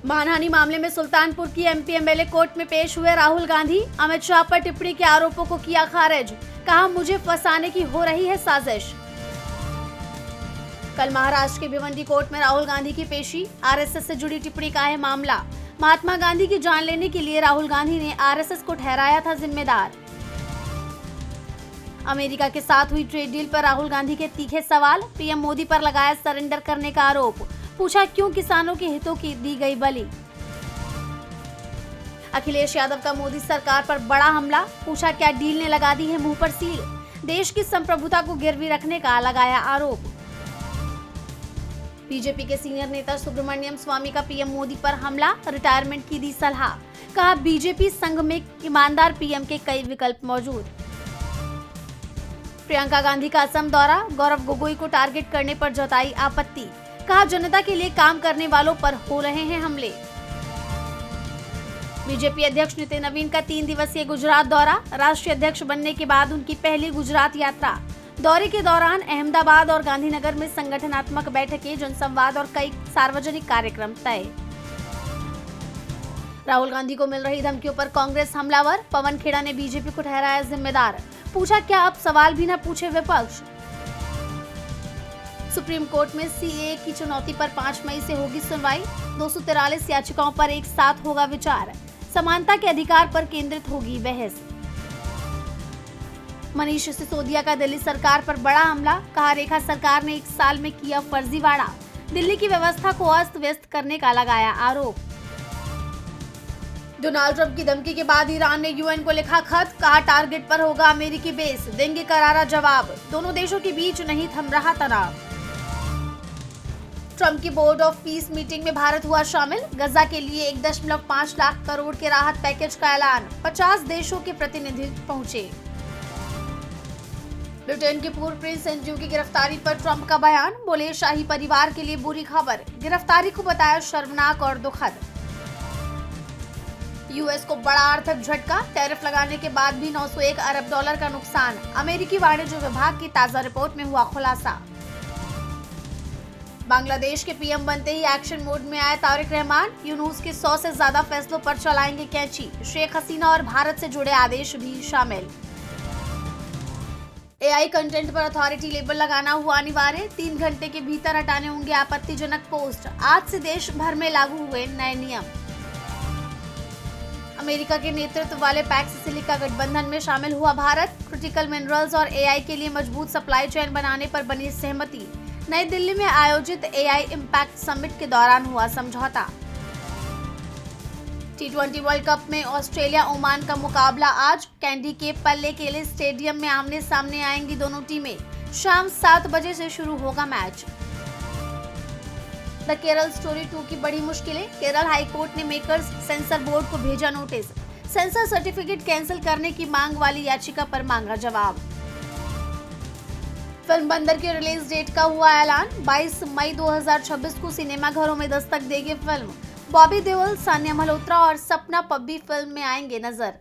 मानहानि मामले में सुल्तानपुर की एमपी एमएलए कोर्ट में पेश हुए राहुल गांधी। अमित शाह पर टिप्पणी के आरोपों को किया खारिज, कहा मुझे फंसाने की हो रही है साजिश। कल महाराष्ट्र के भिवंडी कोर्ट में राहुल गांधी की पेशी। आरएसएस से जुड़ी टिप्पणी का है मामला। महात्मा गांधी की जान लेने के लिए राहुल गांधी ने आरएसएस को ठहराया था जिम्मेदार। अमेरिका के साथ हुई ट्रेड डील पर राहुल गांधी के तीखे सवाल। पीएम मोदी पर लगाया सरेंडर करने का आरोप, पूछा क्यों किसानों के हितों की दी गई बलि। अखिलेश यादव का मोदी सरकार पर बड़ा हमला, पूछा क्या डील ने लगा दी है मुंह पर सील। देश की संप्रभुता को गिरवी रखने का लगाया आरोप। बीजेपी के सीनियर नेता सुब्रमण्यम स्वामी का पीएम मोदी पर हमला, रिटायरमेंट की दी सलाह, कहा बीजेपी संघ में ईमानदार पीएम के कई विकल्प मौजूद। प्रियंका गांधी का असम दौरा, गौरव गोगोई को टारगेट करने पर जताई आपत्ति, कहा जनता के लिए काम करने वालों पर हो रहे हैं हमले। बीजेपी अध्यक्ष नितिन नवीन का 3 दिवसीय गुजरात दौरा, राष्ट्रीय अध्यक्ष बनने के बाद उनकी पहली गुजरात यात्रा। दौरे के दौरान अहमदाबाद और गांधीनगर में संगठनात्मक बैठकें, जनसंवाद और कई सार्वजनिक कार्यक्रम तय। राहुल गांधी को मिल रही धमकियों पर कांग्रेस हमलावर, पवन खेड़ा ने बीजेपी को ठहराया जिम्मेदार, पूछा क्या अब सवाल भी न पूछे विपक्ष। सुप्रीम कोर्ट में सीएए की चुनौती पर 5 मई से होगी सुनवाई। 243 याचिकाओं पर एक साथ होगा विचार। समानता के अधिकार पर केंद्रित होगी बहस। मनीष सिसोदिया का दिल्ली सरकार पर बड़ा हमला, कहा रेखा सरकार ने 1 साल में किया फर्जीवाड़ा। दिल्ली की व्यवस्था को अस्त व्यस्त करने का लगाया आरोप। डोनाल्ड ट्रंप की धमकी के बाद ईरान ने यूएन को लिखा खत, कहा टारगेट पर होगा अमेरिकी बेस, देंगे करारा जवाब। दोनों देशों के बीच नहीं थम रहा तनाव। ट्रंप की बोर्ड ऑफ पीस मीटिंग में भारत हुआ शामिल। गजा के लिए 1.5 लाख करोड़ के राहत पैकेज का ऐलान। 50 देशों के प्रतिनिधि पहुंचे। ब्रिटेन के पूर्व प्रिंस एंड्रयू की गिरफ्तारी पर ट्रंप का बयान, बोले शाही परिवार के लिए बुरी खबर। गिरफ्तारी को बताया शर्मनाक और दुखद। यूएस को बड़ा आर्थिक झटका, टैरिफ लगाने के बाद भी 901 अरब डॉलर का नुकसान। अमेरिकी वाणिज्य विभाग की ताजा रिपोर्ट में हुआ खुलासा। बांग्लादेश के पीएम बनते ही एक्शन मोड में आए तारिक रहमान। यूनूस के 100 से ज्यादा फैसलों पर चलाएंगे कैंची। शेख हसीना और भारत से जुड़े आदेश भी शामिल। एआई कंटेंट पर अथॉरिटी लेबल लगाना हुआ अनिवार्य। 3 घंटे के भीतर हटाने होंगे आपत्तिजनक पोस्ट। आज से देश भर में लागू हुए नए नियम। अमेरिका के नेतृत्व वाले पैक्स सिलिका गठबंधन में शामिल हुआ भारत। क्रिटिकल मिनरल्स और एआई के लिए मजबूत सप्लाई चेन बनाने पर बनी सहमति। नई दिल्ली में आयोजित एआई इम्पैक्ट समिट के दौरान हुआ समझौता। T20 वर्ल्ड कप में ऑस्ट्रेलिया ओमान का मुकाबला आज। कैंडी के पल्ले केले स्टेडियम में आमने सामने आएंगी दोनों टीमें। शाम 7 बजे से शुरू होगा मैच। द केरल स्टोरी 2 की बड़ी मुश्किलें। केरल हाईकोर्ट ने मेकर्स सेंसर बोर्ड को भेजा नोटिस। सेंसर सर्टिफिकेट कैंसिल करने की मांग वाली याचिका पर मांगा जवाब। फिल्म बंदर की रिलीज डेट का हुआ ऐलान। 22 मई 2026 को सिनेमाघरों में दस्तक देगी फिल्म। बॉबी देओल, सानिया मल्होत्रा और सपना पब्बी फिल्म में आएंगे नजर।